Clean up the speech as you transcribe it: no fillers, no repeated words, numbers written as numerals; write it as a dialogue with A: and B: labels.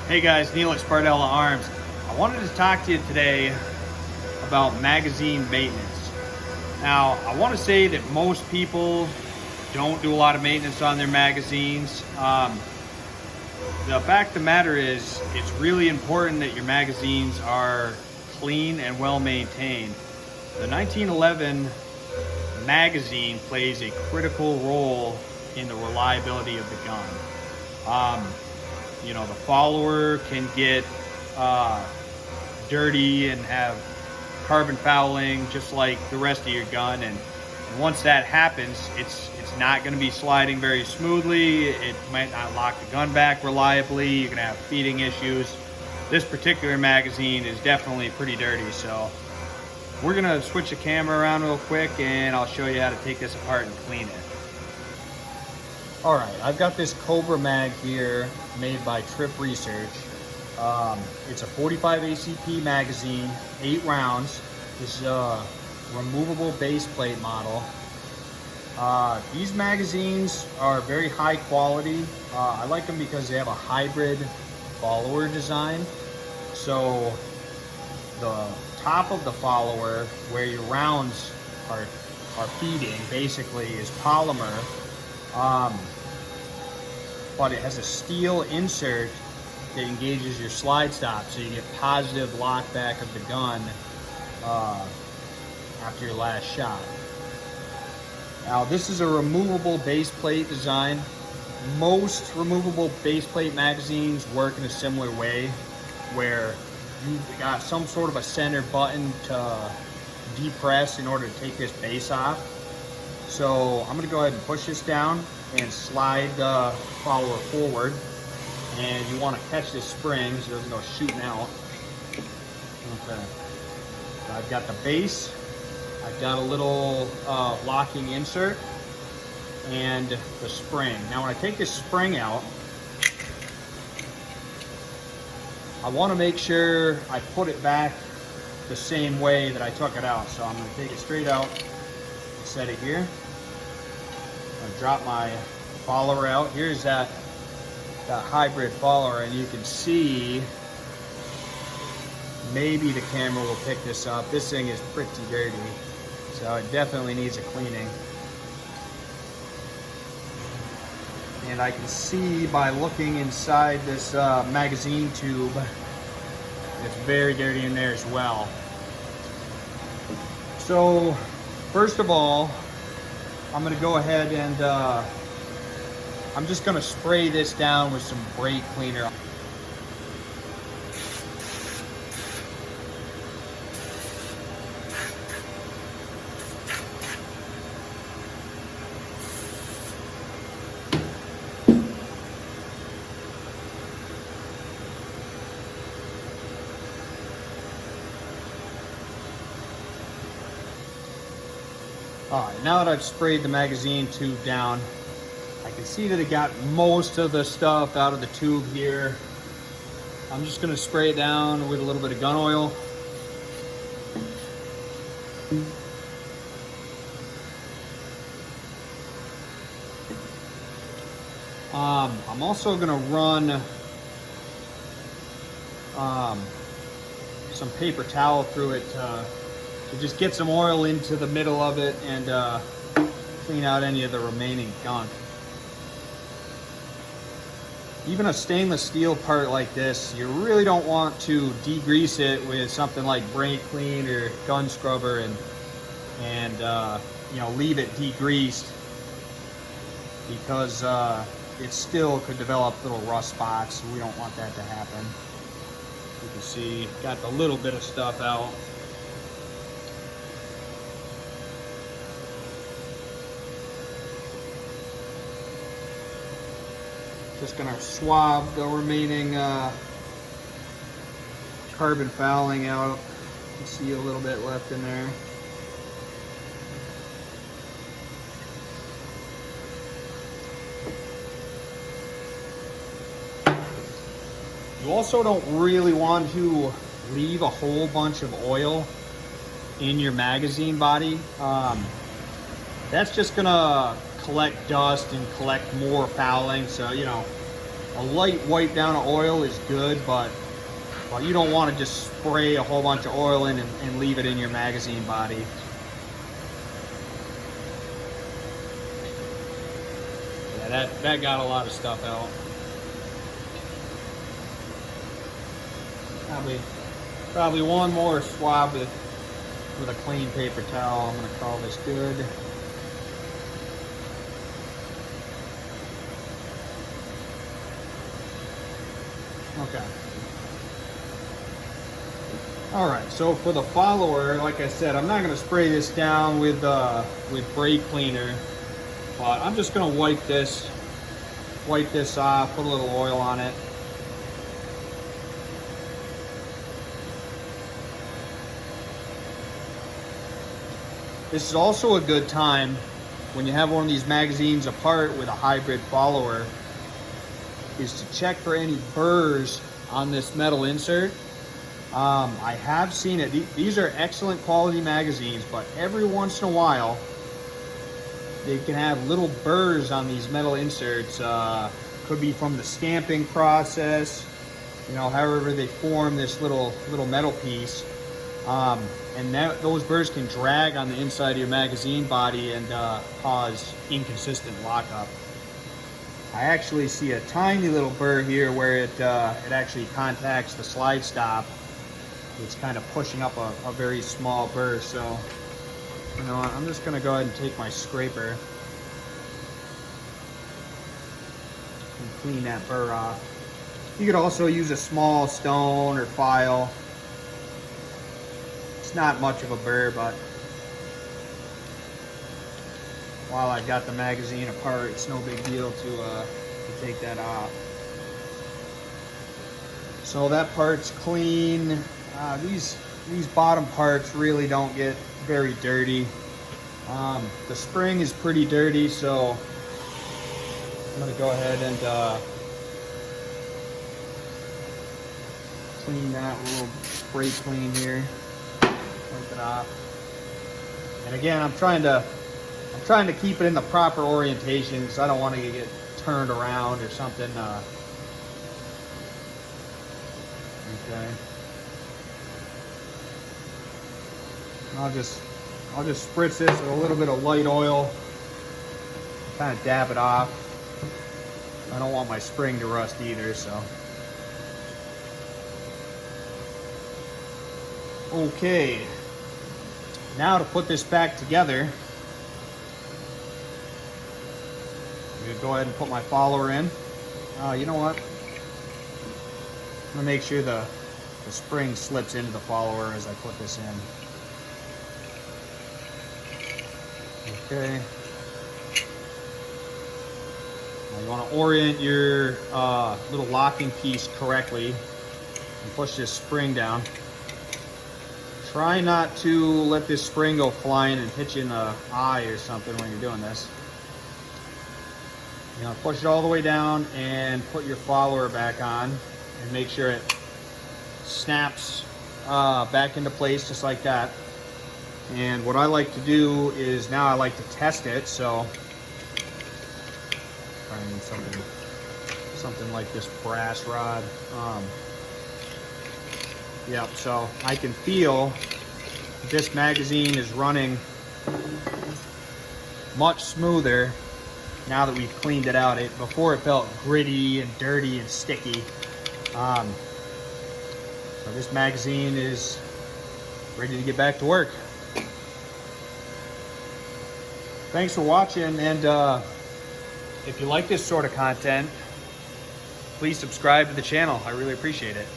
A: Hey guys, Neil at Sbardella Arms. I wanted to talk to you today about magazine maintenance. Now, I want to say that most people don't do a lot of maintenance on their magazines. The fact of the matter is, it's really important that your magazines are clean and well maintained. The 1911 magazine plays a critical role in the reliability of the gun. You know, the follower can get dirty and have carbon fouling just like the rest of your gun, and once that happens, it's not going to be sliding very smoothly. It might not lock the gun back reliably. You're going to have feeding issues. This particular magazine is definitely pretty dirty, so we're going to switch the camera around real quick and I'll show you how to take this apart and clean it. Alright, I've got this Cobra mag here made by Trip Research. It's a 45 ACP magazine, 8 rounds. This is a removable base plate model. These magazines are very high quality. I like them because they have a hybrid follower design. So the top of the follower, where your rounds are feeding, basically is polymer. But it has a steel insert that engages your slide stop, so you get positive lock back of the gun after your last shot. Now, this is a removable base plate design. Most removable base plate magazines work in a similar way, where you've got some sort of a center button to depress in order to take this base off. So I'm gonna go ahead and push this down and slide the follower forward, and you want to catch this spring so it doesn't go shooting out. Okay, so I've got the base, I've got a little locking insert, and the spring. Now when I take this spring out, I want to make sure I put it back the same way that I took it out. So I'm going to take it straight out, set it here. I'm going to drop my follower out. Here's that hybrid follower, and you can see, maybe the camera will pick this up. This thing is pretty dirty, so it definitely needs a cleaning. And I can see by looking inside this magazine tube, it's very dirty in there as well. So first of all, I'm going to go ahead and I'm just going to spray this down with some brake cleaner. Alright, now that I've sprayed the magazine tube down, I can see that it got most of the stuff out of the tube here. I'm just going to spray it down with a little bit of gun oil. I'm also going to run some paper towel through it to just get some oil into the middle of it and clean out any of the remaining gunk. Even a stainless steel part like this, you really don't want to degrease it with something like brake clean or gun scrubber and you know, leave it degreased, because it still could develop little rust spots. We don't want that to happen. You can see, got a little bit of stuff out. Just gonna swab the remaining carbon fouling out. You can see a little bit left in there. You also don't really want to leave a whole bunch of oil in your magazine body. That's just gonna collect dust and collect more fouling. So, you know, A light wipe down of oil is good, but you don't want to just spray a whole bunch of oil in and leave it in your magazine body. Yeah, that got a lot of stuff out. Probably one more swab with a clean paper towel. I'm gonna call this good. Okay. All right, so for the follower, like I said, I'm not gonna spray this down with brake cleaner, but I'm just gonna wipe this off, put a little oil on it. This is also a good time when you have one of these magazines apart with a hybrid follower, is to check for any burrs on this metal insert. I have seen it. These are excellent quality magazines, but every once in a while they can have little burrs on these metal inserts. Could be from the stamping process, you know, however they form this little metal piece. And those burrs can drag on the inside of your magazine body and cause inconsistent lockup. I actually see a tiny little burr here where it actually contacts the slide stop. It's kind of pushing up a very small burr. So, you know, I'm just gonna go ahead and take my scraper and clean that burr off. You could also use a small stone or file. It's not much of a burr, but while I've got the magazine apart, it's no big deal to take that off. So that part's clean. These bottom parts really don't get very dirty. The spring is pretty dirty, so I'm gonna go ahead and clean that, a little spray clean here. Wipe it off. And again, I'm trying to keep it in the proper orientation because I don't want to get turned around or something. Okay. I'll just spritz this with a little bit of light oil, kind of dab it off. I don't want my spring to rust either, so. Okay, now to put this back together, I'm gonna go ahead and put my follower in. You know what? I'm gonna make sure the spring slips into the follower as I put this in. Okay. Now you want to orient your little locking piece correctly and push this spring down. Try not to let this spring go flying and hit you in the eye or something when you're doing this. You know, push it all the way down and put your follower back on and make sure it snaps back into place just like that. And what I like to do is now I like to test it, so find something like this brass rod. Yep, so I can feel this magazine is running much smoother now that we've cleaned it out. Before it felt gritty and dirty and sticky. So this magazine is ready to get back to work. Thanks for watching, and if you like this sort of content, please subscribe to the channel. I really appreciate it.